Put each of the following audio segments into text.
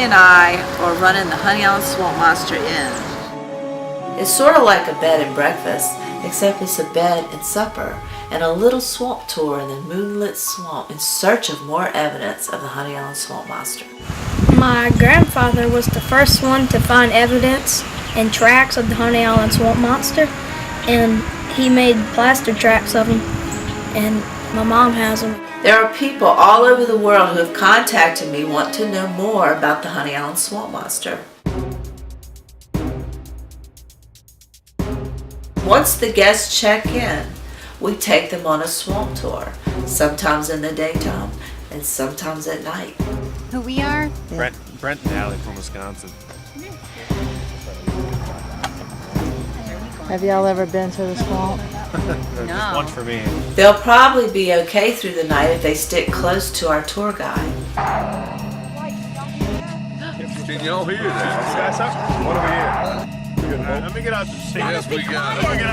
Emily and I are running the Honey Island Swamp Monster Inn. It's sort of like a bed and breakfast, except it's a bed and supper, and a little swamp tour in the moonlit swamp in search of more evidence of the Honey Island Swamp Monster. My grandfather was the first one to find evidence and tracks of the Honey Island Swamp Monster, and he made plaster tracks of them, and my mom has them. There are people all over the world who have contacted me wanting to know more about the Honey Island Swamp Monster. Once the guests check in, we take them on a swamp tour, sometimes in the daytime and sometimes at night. Who we are? Brent and Allie from Wisconsin. Have y'all ever been to the swamp? Just one for me. They'll probably be okay through the night if they stick close to our tour guide. Can y'all hear that? What do we hear? Let me get out the seat. Yes, we got it. Let me get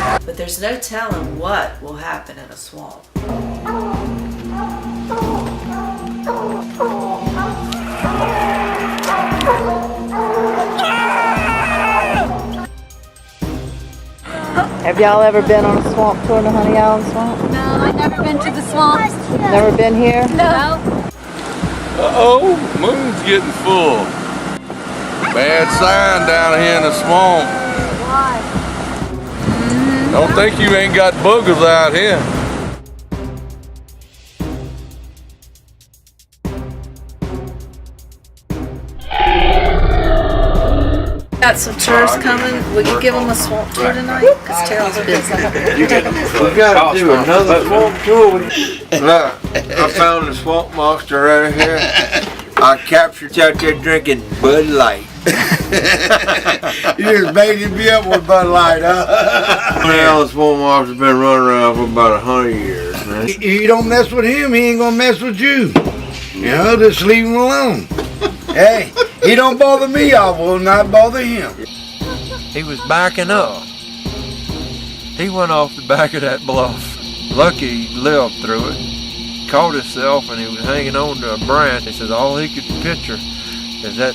out. But there's no telling what will happen in a swamp. Have y'all ever been on a swamp tour in the Honey Island Swamp? No, I've never been to the swamps. Never been here? No. Uh-oh, moon's getting full. Bad sign down here in the swamp. Why? Don't think you ain't got boogers out here. Got some tourists coming. Will you give them a swamp tour tonight? Because Terrell's busy. We gotta do another swamp tour. Look, I found the swamp monster right here. I captured you out there drinking Bud Light. You just baited me up with Bud Light, huh? Well, the swamp monster's been running around for about 100 years, man. You don't mess with him, he ain't gonna mess with you. You know, just leave him alone. Hey, he don't bother me, I will not bother him. He was backing up. He went off the back of that bluff. Lucky he lived through it. Caught himself and he was hanging on to a branch. He says all he could picture is that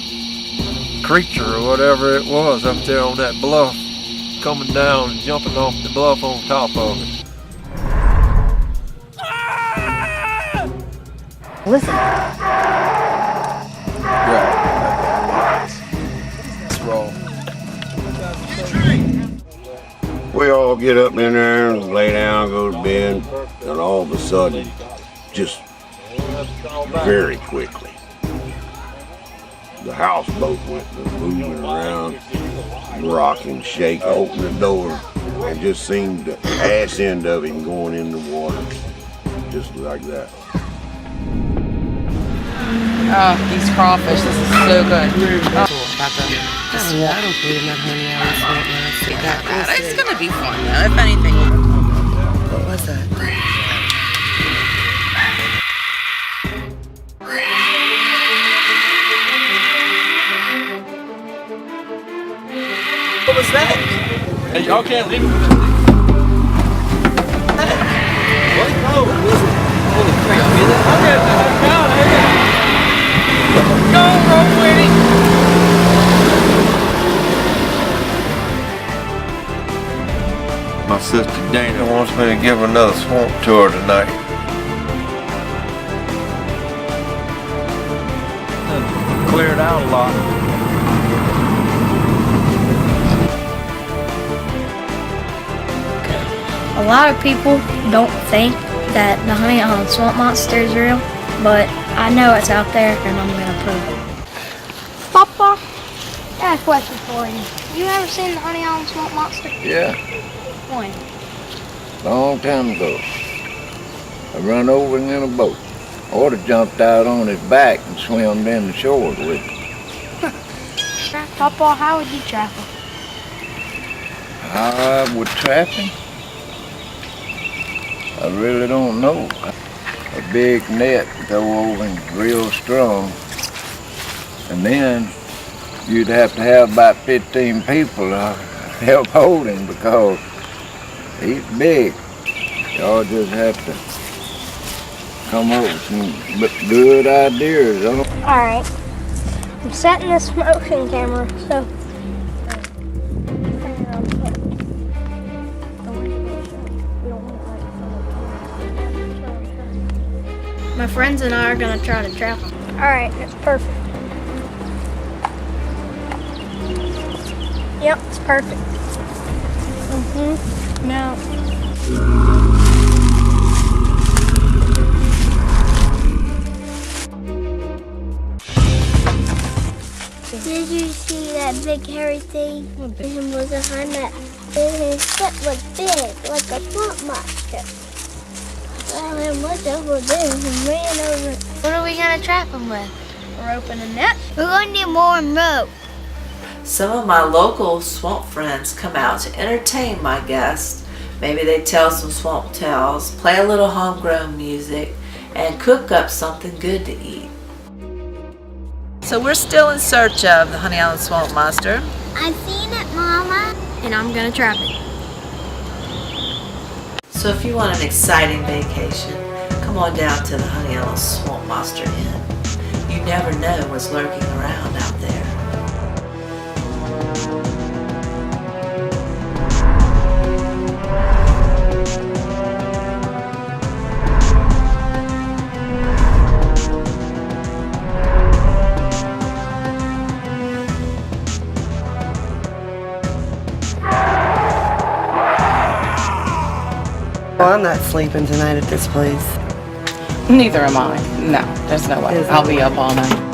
creature or whatever it was up there on that bluff coming down and jumping off the bluff on top of it. Listen. We all get up in there and lay down, go to bed, and all of a sudden, just very quickly, the houseboat went moving around, rocking, shaking, opened the door, and just seemed the ass end of it going in the water, just like that. Oh, these crawfish, this is so good. Oh. I don't believe that Honey Island Swamp Monster. It's gonna be fun though, if anything. What was that? What was that? Hey, y'all can't leave me. What? Oh, holy crap, you hear that? Go, roll with it. My sister Dana wants me to give another swamp tour tonight. Cleared out a lot. A lot of people don't think that the Honey Island Swamp Monster is real, but I know it's out there and I'm gonna prove it. Papa, I got a question for you. You ever seen the Honey Island Swamp Monster? Yeah, When? long time ago. I run over him in a boat. I ought to jumped out on his back and swam down the shore with him. Papa, how would you trap him? I would trap him? I really don't know. A big net go over him real strong. And then you'd have to have about 15 people to help hold him because he's big. Y'all just have to come up with some good ideas. Alright. I'm setting this motion camera, so. My friends and I are gonna try to trap them. Alright, that's perfect. Yep, it's perfect. Now. Did you see that big hairy thing? Him was behind that. His foot was big, like a swamp monster. Well, him was over there and ran over. What are we gonna trap them with? A rope and a net? We're gonna need more rope. Some of my local swamp friends come out to entertain my guests. Maybe they tell some swamp tales, play a little homegrown music, and cook up something good to eat. So we're still in search of the Honey Island Swamp Monster. I've seen it, Mama. And I'm gonna trap it. So if you want an exciting vacation, come on down to the Honey Island Swamp Monster Inn. You never know what's lurking around out there. Well, I'm not sleeping tonight at this place. Neither am I. No, there's no way. I'll be up all night.